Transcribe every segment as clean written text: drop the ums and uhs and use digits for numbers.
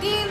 3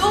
2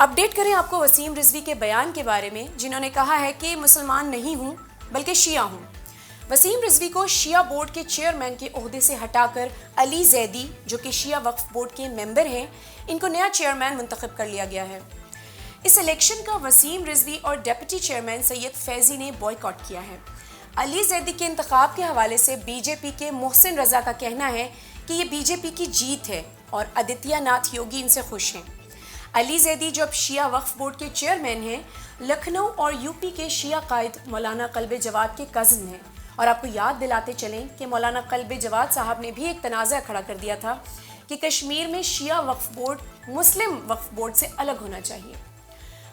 update کریں آپ کو وسیم رضوی کے بیان کے بارے میں، جنہوں نے کہا ہے کہ مسلمان نہیں ہوں بلکہ شیعہ ہوں۔ وسیم رضوی کو شیعہ بورڈ کے چیئرمین کے عہدے سے ہٹا کر علی زیدی، جو کہ شیعہ وقف بورڈ کے ممبر ہیں، ان کو نیا چیئرمین منتخب کر لیا گیا ہے۔ اس الیکشن کا وسیم رضوی اور ڈپٹی چیئرمین سید فیضی نے بائیکاٹ کیا ہے۔ علی زیدی کے انتخاب کے حوالے سے بی جے پی کے محسن رضا کا کہنا ہے کہ یہ بی جے پی کی جیت ہے اور آدتیہ ناتھ یوگی ان سے خوش ہیں۔ علی زیدی جو اب شیعہ وقف بورڈ کے چیئرمین ہیں، لکھنؤ اور یو پی کے شیعہ قائد مولانا قلب جواد کے کزن ہیں، اور آپ کو یاد دلاتے چلیں کہ مولانا قلب جواد صاحب نے بھی ایک تنازع کھڑا کر دیا تھا کہ کشمیر میں شیعہ وقف بورڈ مسلم وقف بورڈ سے الگ ہونا چاہیے۔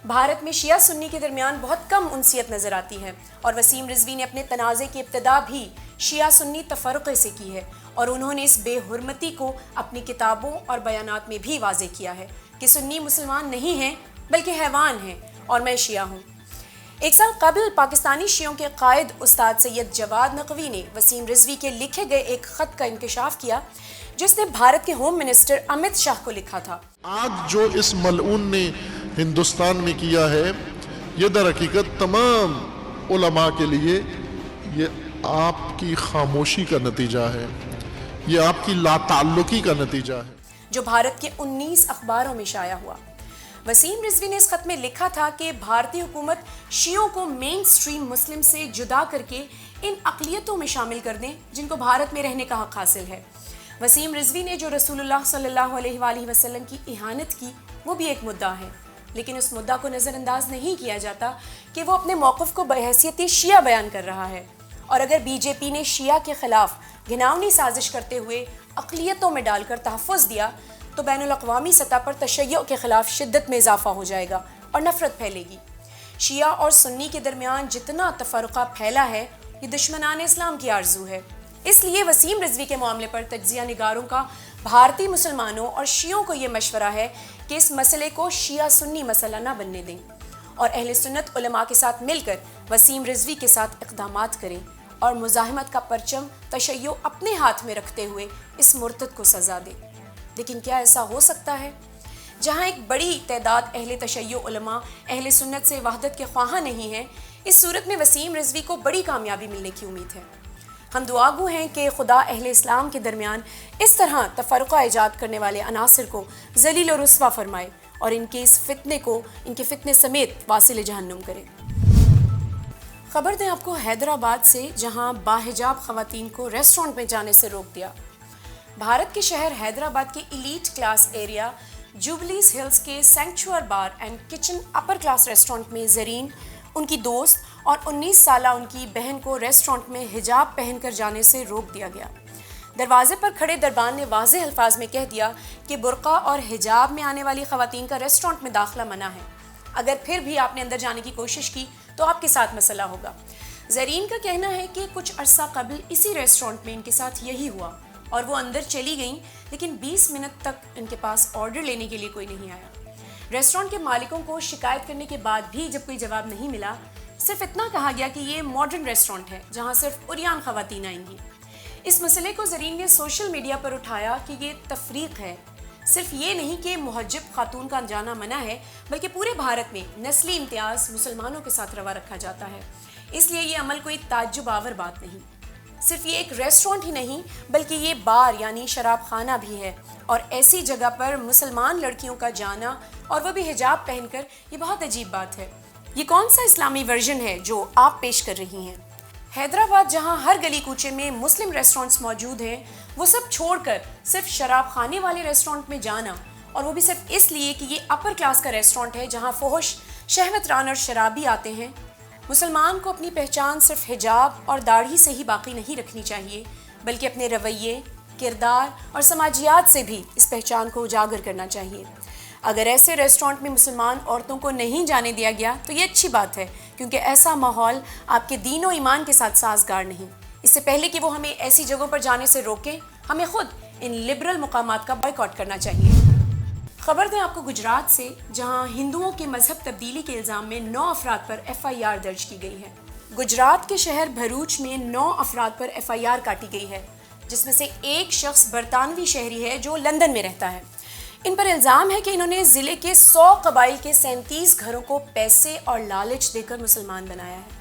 بھارت میں شیعہ سنی کے درمیان بہت کم انسیت نظر آتی ہے، اور وسیم رضوی نے اپنے تنازع کی ابتدا بھی شیعہ سنی تفرقے سے کی ہے، اور انہوں نے اس بے حرمتی کو اپنی کتابوں اور بیانات میں بھی واضح کیا ہے کہ سنی مسلمان نہیں ہیں بلکہ حیوان ہیں اور میں شیعہ ہوں۔ ایک سال قبل پاکستانی شیعوں کے قائد استاد سید جواد نقوی نے وسیم رضوی کے لکھے گئے ایک خط کا انکشاف کیا، جس نے بھارت کے ہوم منسٹر امت شاہ کو لکھا تھا۔ آج جو اس ملعون نے ہندوستان میں کیا ہے، یہ در حقیقت تمام علماء کے لیے یہ آپ کی خاموشی کا نتیجہ ہے، یہ آپ کی لا تعلقی کا نتیجہ ہے، جو بھارت کے 19 اخباروں میں شائع ہوا۔ وسیم رضوی نے اس خط میں لکھا تھا کہ بھارتی حکومت شیعوں کو مین سٹریم مسلم سے جدا کر کے ان اقلیتوں میں شامل کر دیں جن کو بھارت میں رہنے کا حق حاصل ہے۔ وسیم رضوی نے جو رسول اللہ صلی اللہ علیہ وآلہ وسلم کی اہانت کی، وہ بھی ایک مدعا ہے، لیکن اس مدعا کو نظر انداز نہیں کیا جاتا کہ وہ اپنے موقف کو بحیثیت شیعہ بیان کر رہا ہے۔ اور اگر بی جے پی نے شیعہ کے خلاف گھناؤنی سازش کرتے ہوئے اقلیتوں میں ڈال کر تحفظ دیا تو بین الاقوامی سطح پر تشیع کے خلاف شدت میں اضافہ ہو جائے گا اور نفرت پھیلے گی۔ شیعہ اور سنی کے درمیان جتنا تفرقہ پھیلا ہے، یہ دشمنان اسلام کی آرزو ہے۔ اس لیے وسیم رضوی کے معاملے پر تجزیہ نگاروں کا بھارتی مسلمانوں اور شیعوں کو یہ مشورہ ہے کہ اس مسئلے کو شیعہ سنی مسئلہ نہ بننے دیں، اور اہل سنت علماء کے ساتھ مل کر وسیم رضوی کے ساتھ اقدامات کریں اور مزاحمت کا پرچم تشیع اپنے ہاتھ میں رکھتے ہوئے اس مرتد کو سزا دیں۔ لیکن کیا ایسا ہو سکتا ہے؟ جہاں ایک بڑی تعداد اہل تشیع علماء اہل سنت سے وحدت کے خواہاں نہیں ہیں، اس صورت میں وسیم رضوی کو بڑی کامیابی ملنے کی امید ہے۔ ہم دعاگو ہیں کہ خدا اہل اسلام کے درمیان اس طرح تفرقہ ایجاد کرنے والے عناصر کو ذلیل و رسوا فرمائے اور ان کے اس فتنے کو ان کے فتنے سمیت واصل جہنم کرے۔ خبر دیں آپ کو حیدرآباد سے، جہاں باحجاب خواتین کو ریسٹورنٹ میں جانے سے روک دیا۔ بھارت کے شہر حیدرآباد کے elite class area Jubilee Hills کے sanctuary bar and kitchen upper class restaurant میں زرین، ان کی دوست اور 19 سالہ ان کی بہن کو ریسٹورنٹ میں حجاب پہن کر جانے سے روک دیا گیا۔ دروازے پر کھڑے دربان نے واضح الفاظ میں کہہ دیا کہ برقع اور حجاب میں آنے والی خواتین کا ریسٹورنٹ میں داخلہ منع ہے، اگر پھر بھی آپ نے اندر جانے کی کوشش کی تو آپ کے ساتھ مسئلہ ہوگا۔ زرین کا کہنا ہے کہ کچھ عرصہ قبل اسی ریسٹورنٹ میں ان کے ساتھ یہی ہوا اور وہ اندر چلی گئیں، لیکن 20 منٹ تک ان کے پاس آرڈر لینے کے لیے کوئی نہیں آیا۔ ریسٹورنٹ کے مالکوں کو شکایت کرنے کے بعد بھی جب کوئی جواب نہیں ملا، صرف اتنا کہا گیا کہ یہ ماڈرن ریسٹورنٹ ہے جہاں صرف عریان خواتین آئیں گی۔ اس مسئلے کو زرین نے سوشل میڈیا پر اٹھایا کہ یہ تفریق ہے۔ صرف یہ نہیں کہ محجب خاتون کا جانا منع ہے، بلکہ پورے بھارت میں نسلی امتیاز مسلمانوں کے ساتھ روا رکھا جاتا ہے، اس لیے یہ عمل کوئی تعجب آور بات نہیں۔ صرف یہ ایک ریسٹورنٹ ہی نہیں بلکہ یہ بار یعنی شراب خانہ بھی ہے، اور ایسی جگہ پر مسلمان لڑکیوں کا جانا اور وہ بھی حجاب پہن کر، یہ بہت عجیب بات ہے۔ یہ کون سا اسلامی ورژن ہے جو آپ پیش کر رہی ہیں؟ حیدرآباد جہاں ہر گلی کوچے میں مسلم ریسٹورنٹس موجود ہیں، وہ سب چھوڑ کر صرف شراب خانے والے ریسٹورنٹ میں جانا، اور وہ بھی صرف اس لیے کہ یہ اپر کلاس کا ریسٹورنٹ ہے جہاں فحش، شہوت ران اور شرابی آتے ہیں۔ مسلمان کو اپنی پہچان صرف حجاب اور داڑھی سے ہی باقی نہیں رکھنی چاہیے، بلکہ اپنے رویے، کردار اور سماجیات سے بھی اس پہچان کو اجاگر کرنا چاہیے۔ اگر ایسے ریسٹورنٹ میں مسلمان عورتوں کو نہیں جانے دیا گیا تو یہ اچھی بات ہے، کیونکہ ایسا ماحول آپ کے دین و ایمان کے ساتھ سازگار نہیں۔ اس سے پہلے کہ وہ ہمیں ایسی جگہوں پر جانے سے روکیں، ہمیں خود ان لبرل مقامات کا بائیکاٹ کرنا چاہیے۔ خبر دیں آپ کو گجرات سے، جہاں ہندوؤں کے مذہب تبدیلی کے الزام میں 9 افراد پر FIR درج کی گئی ہے۔ گجرات کے شہر بھروچ میں 9 افراد پر FIR کاٹی گئی ہے، جس میں سے ایک شخص برطانوی شہری ہے جو لندن میں رہتا ہے۔ ان پر الزام ہے کہ انہوں نے ضلع کے 100 قبائل کے 37 گھروں کو پیسے اور لالچ دے کر مسلمان بنایا ہے۔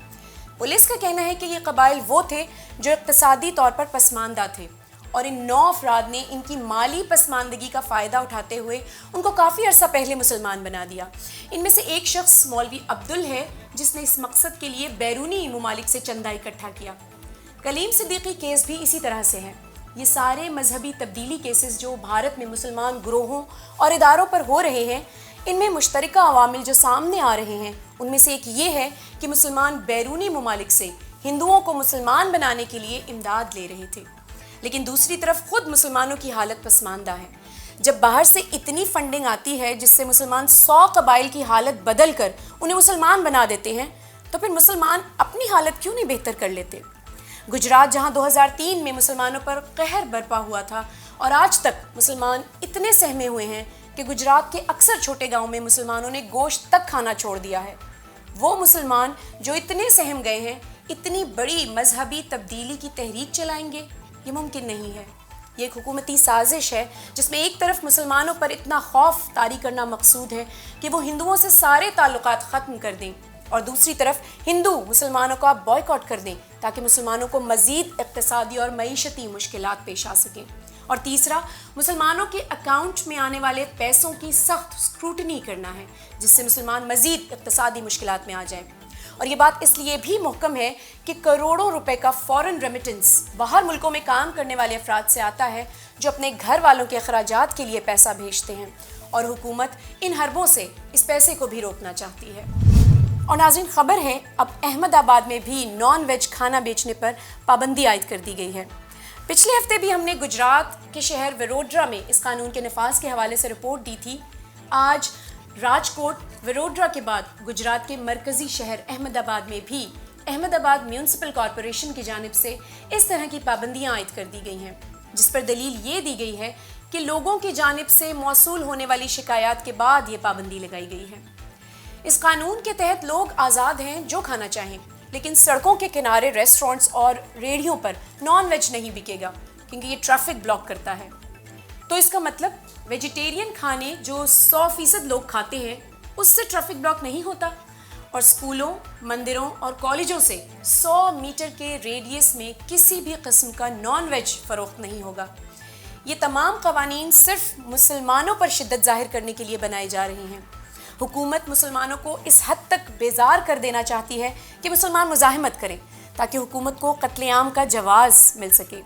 پولیس کا کہنا ہے کہ یہ قبائل وہ تھے جو اقتصادی طور پر پسماندہ تھے اور ان 9 افراد نے ان کی مالی پسماندگی کا فائدہ اٹھاتے ہوئے ان کو کافی عرصہ پہلے مسلمان بنا دیا۔ ان میں سے ایک شخص مولوی عبدل ہے جس نے اس مقصد کے لیے بیرونی ممالک سے چندہ اکٹھا کیا۔ کلیم صدیقی کیس بھی اسی طرح سے ہے۔ یہ سارے مذہبی تبدیلی کیسز جو بھارت میں مسلمان گروہوں اور اداروں پر ہو رہے ہیں، ان میں مشترکہ عوامل جو سامنے آ رہے ہیں ان میں سے ایک یہ ہے کہ مسلمان بیرونی ممالک سے ہندوؤں کو مسلمان بنانے کے لیے امداد لے رہے تھے، لیکن دوسری طرف خود مسلمانوں کی حالت پسماندہ ہے۔ جب باہر سے اتنی فنڈنگ آتی ہے جس سے مسلمان 100 قبائل کی حالت بدل کر انہیں مسلمان بنا دیتے ہیں، تو پھر مسلمان اپنی حالت کیوں نہیں بہتر کر لیتے؟ گجرات جہاں 2003 میں مسلمانوں پر قہر برپا ہوا تھا اور آج تک مسلمان اتنے سہمے ہوئے ہیں کہ گجرات کے اکثر چھوٹے گاؤں میں مسلمانوں نے گوشت تک کھانا چھوڑ دیا ہے، وہ مسلمان جو اتنے سہم گئے ہیں اتنی بڑی مذہبی تبدیلی کی تحریک چلائیں گے؟ یہ ممکن نہیں ہے۔ یہ ایک حکومتی سازش ہے جس میں ایک طرف مسلمانوں پر اتنا خوف طاری کرنا مقصود ہے کہ وہ ہندوؤں سے سارے تعلقات ختم کر دیں، اور دوسری طرف ہندو مسلمانوں کا بائیکاٹ کر دیں تاکہ مسلمانوں کو مزید اقتصادی اور معیشتی مشکلات پیش آ سکیں، اور تیسرا مسلمانوں کے اکاؤنٹ میں آنے والے پیسوں کی سخت اسکروٹنی کرنا ہے جس سے مسلمان مزید اقتصادی مشکلات میں آ جائیں۔ اور یہ بات اس لیے بھی محکم ہے کہ کروڑوں روپے کا فورن ریمیٹنس باہر ملکوں میں کام کرنے والے افراد سے آتا ہے جو اپنے گھر والوں کے اخراجات کے لیے پیسہ بھیجتے ہیں، اور حکومت ان حربوں سے اس پیسے کو بھی روکنا چاہتی ہے۔ اور ناظرین، خبر ہے اب احمد آباد میں بھی نان ویج کھانا بیچنے پر پابندی عائد کر دی گئی ہے۔ پچھلے ہفتے بھی ہم نے گجرات کے شہر وڈودرا میں اس قانون کے نفاذ کے حوالے سے رپورٹ دی تھی۔ آج راجکوٹ، وڈودرا کے بعد گجرات کے مرکزی شہر احمد آباد میں بھی احمد آباد میونسپل کارپوریشن کی جانب سے اس طرح کی پابندیاں عائد کر دی گئی ہیں، جس پر دلیل یہ دی گئی ہے کہ لوگوں کی جانب سے موصول ہونے والی شکایات کے بعد یہ پابندی لگائی گئی ہے۔ اس قانون کے تحت لوگ آزاد ہیں جو کھانا چاہیں، لیکن سڑکوں کے کنارے ریسٹورنٹس اور ریڑھیوں پر نان ویج نہیں بکے گا کیونکہ یہ ٹریفک بلاک کرتا ہے۔ تو اس کا مطلب ویجیٹیرین کھانے جو 100% لوگ کھاتے ہیں اس سے ٹریفک بلاک نہیں ہوتا، اور اسکولوں، مندروں اور کالجوں سے 100 میٹر کے ریڈیس میں کسی بھی قسم کا نان ویج فروخت نہیں ہوگا۔ یہ تمام قوانین صرف مسلمانوں پر شدت ظاہر کرنے کے لیے بنائے جا رہے ہیں۔ حکومت مسلمانوں کو اس حد تک بیزار کر دینا چاہتی ہے کہ مسلمان مزاحمت کریں تاکہ حکومت کو قتل عام کا جواز مل سکے،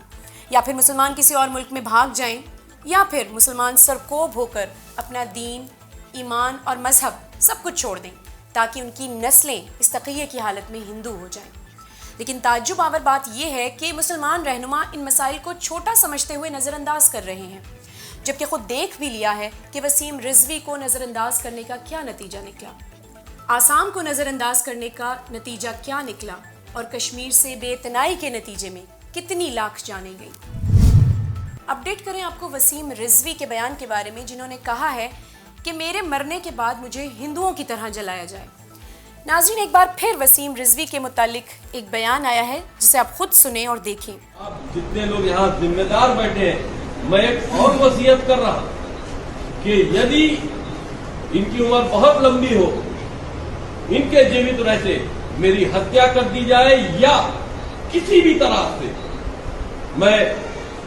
یا پھر مسلمان کسی اور ملک میں بھاگ جائیں، یا پھر مسلمان سرکوب ہو کر اپنا دین، ایمان اور مذہب سب کچھ چھوڑ دیں تاکہ ان کی نسلیں اس تقیہ کی حالت میں ہندو ہو جائیں۔ لیکن تعجب آور بات یہ ہے کہ مسلمان رہنما ان مسائل کو چھوٹا سمجھتے ہوئے نظر انداز کر رہے ہیں، جبکہ خود دیکھ بھی لیا ہے کہ وسیم رضوی کو نظر انداز کرنے کا کیا نتیجہ نکلا، آسام کو نظر انداز کرنے کا نتیجہ کیا نکلا، اور کشمیر سے بے اعتنائی کے نتیجے میں کتنی لاکھ جانیں گئی۔ اپڈیٹ کریں آپ کو وسیم رضوی کے بیان کے بارے میں، جنہوں نے کہا ہے کہ میرے مرنے کے بعد مجھے ہندوؤں کی طرح جلایا جائے۔ ناظرین، ایک بار پھر وسیم رضوی کے متعلق ایک بیان آیا ہے جسے آپ خود سنیں اور دیکھیں۔ آپ جتنے لوگ یہاں ذمہ دار بیٹھے ہیں، میں ایک اور وصیت کر رہا ہوں کہ یدی ان کی عمر بہت لمبی ہو، ان کے جیوت رہتے میری ہتیا کر دی جائے یا کسی بھی طرح سے میں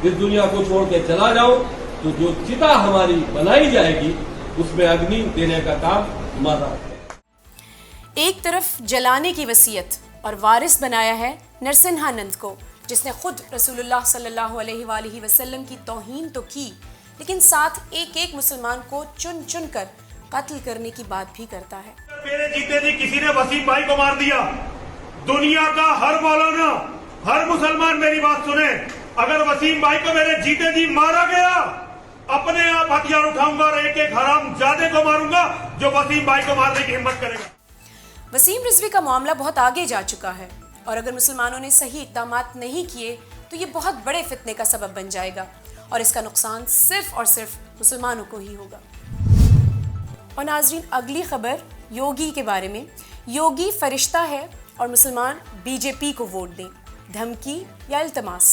اس دنیا کو چھوڑ کے چلا جاؤں، تو جو چتا ہماری بنائی جائے گی اس میں اگنی دینے کا کام ہمارا ہے۔ ایک طرف جلانے کی وصیت اور وارث بنایا ہے نرسنہا نند کو، جس نے خود رسول اللہ صلی اللہ علیہ وآلہ وسلم کی توہین تو کی، لیکن ساتھ ایک ایک مسلمان کو چن چن کر قتل کرنے کی بات بھی کرتا ہے۔ میرے جیتے جی کسی نے وسیم بھائی کو مار دیا، دنیا کا ہر مولانا، ہر مسلمان میری بات سنے، اگر وسیم بھائی کو میرے جیتے جی مارا گیا، اپنے آپ ہتھیار اٹھاؤں گا اور ایک ایک حرام زادے کو ماروں گا جو وسیم بھائی کو مارنے کی ہمت کرے گا۔ وسیم رضوی کا معاملہ بہت آگے جا چکا ہے، اور اگر مسلمانوں نے صحیح اقدامات نہیں کیے تو یہ بہت بڑے فتنے کا سبب بن جائے گا، اور اس کا نقصان صرف اور صرف مسلمانوں کو ہی ہوگا۔ اور ناظرین، اگلی خبر یوگی کے بارے میں۔ یوگی فرشتہ ہے اور مسلمان بی جے پی کو ووٹ دیں، دھمکی یا التماس؟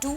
2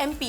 MP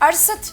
68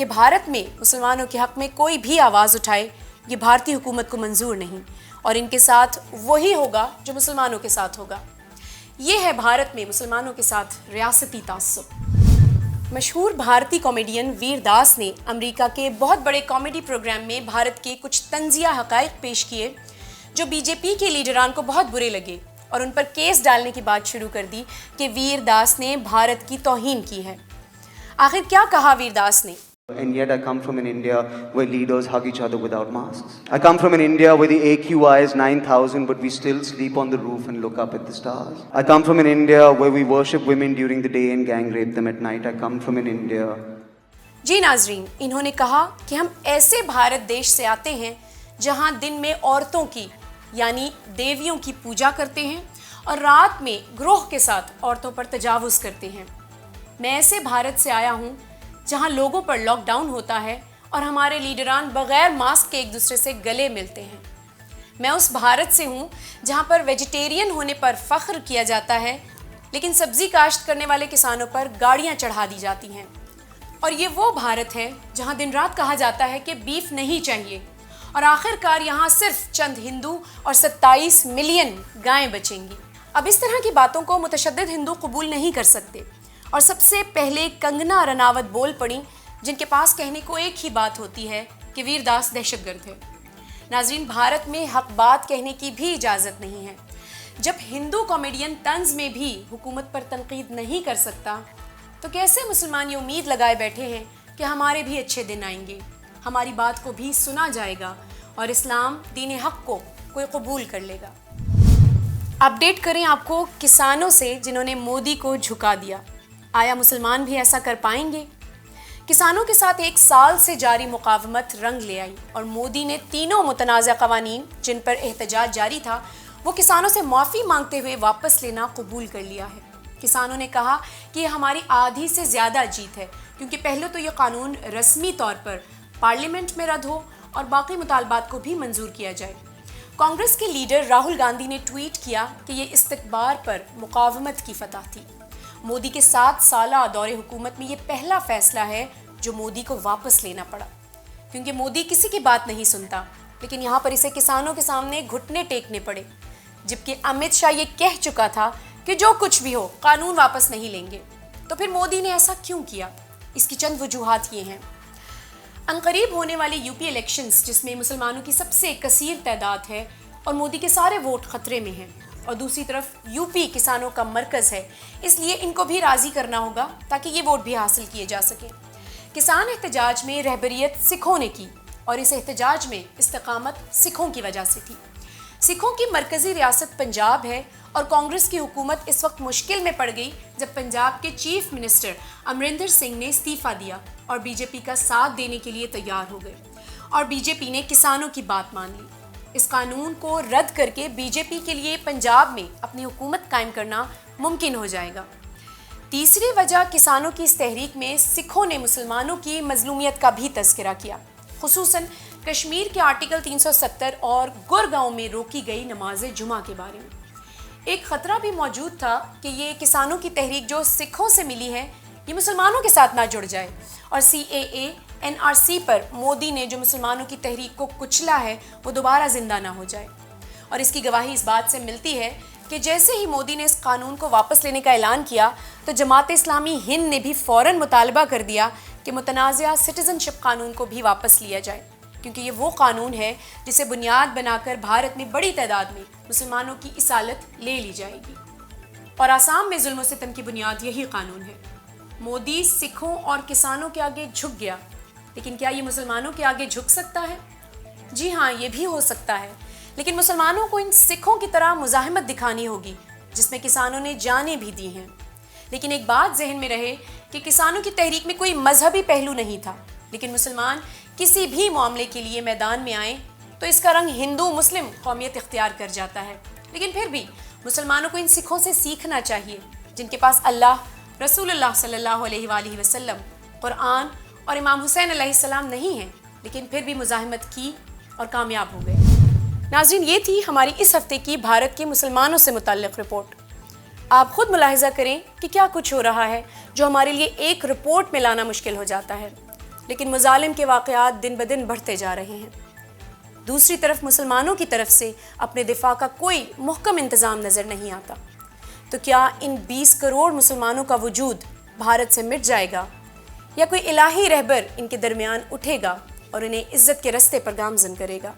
کہ بھارت میں مسلمانوں کے حق میں کوئی بھی آواز اٹھائے یہ بھارتی حکومت کو منظور نہیں، اور ان کے ساتھ وہی ہوگا جو مسلمانوں کے ساتھ ہوگا۔ یہ ہے بھارت میں مسلمانوں کے ساتھ ریاستی تعصب۔ مشہور بھارتی کامیڈین ویر داس نے امریکہ کے بہت بڑے کامیڈی پروگرام میں بھارت کے کچھ طنزیہ حقائق پیش کیے جو بی جے پی کے لیڈران کو بہت برے لگے، اور ان پر کیس ڈالنے کی بات شروع کر دی کہ ویر داس نے بھارت کی توہین کی ہے۔ آخر کیا کہا ویر داس نے؟ And yet I come from an India where leaders hug each other without masks. I come from an India where the AQI is 9,000 but we still sleep on the roof and look up at the stars. I come from an India where we worship women during the day and gang rape them at night. I come from an India. جی ناظرین، انہوں نے کہا کہ ہم ایسے بھارت دیش سے آتے ہیں جہاں دن میں عورتوں کی یعنی دیویوں کی پوجا کرتے ہیں اور رات میں گروہ کے ساتھ عورتوں پر تجاوز کرتے ہیں۔ میں ایسے بھارت سے آیا ہوں جہاں لوگوں پر لاک ڈاؤن ہوتا ہے اور ہمارے لیڈران بغیر ماسک کے ایک دوسرے سے گلے ملتے ہیں۔ میں اس بھارت سے ہوں جہاں پر ویجیٹیرین ہونے پر فخر کیا جاتا ہے لیکن سبزی کاشت کرنے والے کسانوں پر گاڑیاں چڑھا دی جاتی ہیں۔ اور یہ وہ بھارت ہے جہاں دن رات کہا جاتا ہے کہ بیف نہیں چاہیے، اور آخر کار یہاں صرف چند ہندو اور 27 ملین گائیں بچیں گی۔ اب اس طرح کی باتوں کو متشدد ہندو قبول نہیں کر سکتے، اور سب سے پہلے کنگنا رناوت بول پڑیں جن کے پاس کہنے کو ایک ہی بات ہوتی ہے کہ ویر داس دہشت گرد ہے۔ ناظرین، بھارت میں حق بات کہنے کی بھی اجازت نہیں ہے۔ جب ہندو کامیڈین طنز میں بھی حکومت پر تنقید نہیں کر سکتا تو کیسے مسلمان یہ امید لگائے بیٹھے ہیں کہ ہمارے بھی اچھے دن آئیں گے، ہماری بات کو بھی سنا جائے گا اور اسلام دین حق کو کوئی قبول کر لے گا۔ اپڈیٹ کریں آپ کو کسانوں سے جنہوں نے مودی کو جھکا دیا۔ آیا مسلمان بھی ایسا کر پائیں گے؟ کسانوں کے ساتھ 1 سال سے جاری مقاومت رنگ لے آئی اور مودی نے تینوں متنازع قوانین جن پر احتجاج جاری تھا وہ کسانوں سے معافی مانگتے ہوئے واپس لینا قبول کر لیا ہے۔ کسانوں نے کہا کہ یہ ہماری آدھی سے زیادہ جیت ہے، کیونکہ پہلے تو یہ قانون رسمی طور پر پارلیمنٹ میں رد ہو اور باقی مطالبات کو بھی منظور کیا جائے۔ کانگریس کے لیڈر راہل گاندھی نے ٹویٹ کیا کہ یہ استکبار پر مقاومت کی فتح تھی۔ مودی کے 7 سالہ دور حکومت میں یہ پہلا فیصلہ ہے جو مودی کو واپس لینا پڑا، کیونکہ مودی کسی کی بات نہیں سنتا، لیکن یہاں پر اسے کسانوں کے سامنے گھٹنے ٹیکنے پڑے، جبکہ امت شاہ یہ کہہ چکا تھا کہ جو کچھ بھی ہو قانون واپس نہیں لیں گے۔ تو پھر مودی نے ایسا کیوں کیا؟ اس کی چند وجوہات یہ ہیں۔ عنقریب ہونے والے یو پی الیکشنز جس میں مسلمانوں کی سب سے کثیر تعداد ہے اور مودی کے سارے ووٹ خطرے میں ہیں، اور دوسری طرف یو پی کسانوں کا مرکز ہے، اس لیے ان کو بھی راضی کرنا ہوگا تاکہ یہ ووٹ بھی حاصل کیے جا سکیں۔ کسان احتجاج میں رہبریت سکھوں نے کی اور اس احتجاج میں استقامت سکھوں کی وجہ سے تھی۔ سکھوں کی مرکزی ریاست پنجاب ہے اور کانگریس کی حکومت اس وقت مشکل میں پڑ گئی جب پنجاب کے چیف منسٹر امریندر سنگھ نے استعفیٰ دیا اور بی جے پی کا ساتھ دینے کے لیے تیار ہو گئے، اور بی جے پی نے کسانوں کی بات مان لی۔ اس قانون کو رد کر کے بی جے پی کے لیے پنجاب میں اپنی حکومت قائم کرنا ممکن ہو جائے گا۔ تیسری وجہ کسانوں کی اس تحریک میں سکھوں نے مسلمانوں کی مظلومیت کا بھی تذکرہ کیا، خصوصاً کشمیر کے آرٹیکل 370 اور گرگاؤں میں روکی گئی نماز جمعہ کے بارے میں۔ ایک خطرہ بھی موجود تھا کہ یہ کسانوں کی تحریک جو سکھوں سے ملی ہے یہ مسلمانوں کے ساتھ نہ جڑ جائے، اور CAA NRC پر مودی نے جو مسلمانوں کی تحریک کو کچلا ہے وہ دوبارہ زندہ نہ ہو جائے۔ اور اس کی گواہی اس بات سے ملتی ہے کہ جیسے ہی مودی نے اس قانون کو واپس لینے کا اعلان کیا تو جماعت اسلامی ہند نے بھی فوراً مطالبہ کر دیا کہ متنازعہ سٹیزن شپ قانون کو بھی واپس لیا جائے، کیونکہ یہ وہ قانون ہے جسے بنیاد بنا کر بھارت میں بڑی تعداد میں مسلمانوں کی اصالت لے لی جائے گی، اور آسام میں ظلم و ستم کی بنیاد یہی قانون ہے۔ مودی سکھوں اور کسانوں کے آگے جھک گیا، لیکن کیا یہ مسلمانوں کے آگے جھک سکتا ہے؟ جی ہاں، یہ بھی ہو سکتا ہے، لیکن مسلمانوں کو ان سکھوں کی طرح مزاحمت دکھانی ہوگی جس میں کسانوں نے جانیں بھی دی ہیں۔ لیکن ایک بات ذہن میں رہے کہ کسانوں کی تحریک میں کوئی مذہبی پہلو نہیں تھا، لیکن مسلمان کسی بھی معاملے کے لیے میدان میں آئیں تو اس کا رنگ ہندو مسلم قومیت اختیار کر جاتا ہے۔ لیکن پھر بھی مسلمانوں کو ان سکھوں سے سیکھنا چاہیے جن کے پاس اللہ، رسول اللہ صلی اللہ علیہ وآلہ وسلم، قرآن اور امام حسین علیہ السلام نہیں ہیں، لیکن پھر بھی مزاحمت کی اور کامیاب ہو گئے۔ ناظرین، یہ تھی ہماری اس ہفتے کی بھارت کے مسلمانوں سے متعلق رپورٹ۔ آپ خود ملاحظہ کریں کہ کیا کچھ ہو رہا ہے جو ہمارے لیے ایک رپورٹ میں لانا مشکل ہو جاتا ہے، لیکن مظالم کے واقعات دن بدن بڑھتے جا رہے ہیں۔ دوسری طرف مسلمانوں کی طرف سے اپنے دفاع کا کوئی محکم انتظام نظر نہیں آتا۔ تو کیا ان 20 کروڑ مسلمانوں کا وجود بھارت سے مٹ جائے گا، یا کوئی الہی رہبر ان کے درمیان اٹھے گا اور انہیں عزت کے رستے پر گامزن کرے گا؟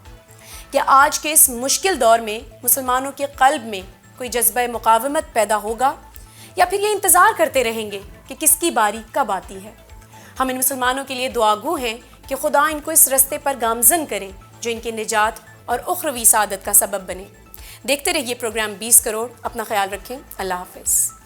کیا آج کے اس مشکل دور میں مسلمانوں کے قلب میں کوئی جذبہ مقاومت پیدا ہوگا، یا پھر یہ انتظار کرتے رہیں گے کہ کس کی باری کب آتی ہے؟ ہم ان مسلمانوں کے لیے دعاگو ہیں کہ خدا ان کو اس رستے پر گامزن کرے جو ان کی نجات اور اخروی سعادت کا سبب بنے۔ دیکھتے رہیے پروگرام 20 کروڑ۔ اپنا خیال رکھیں۔ اللہ حافظ۔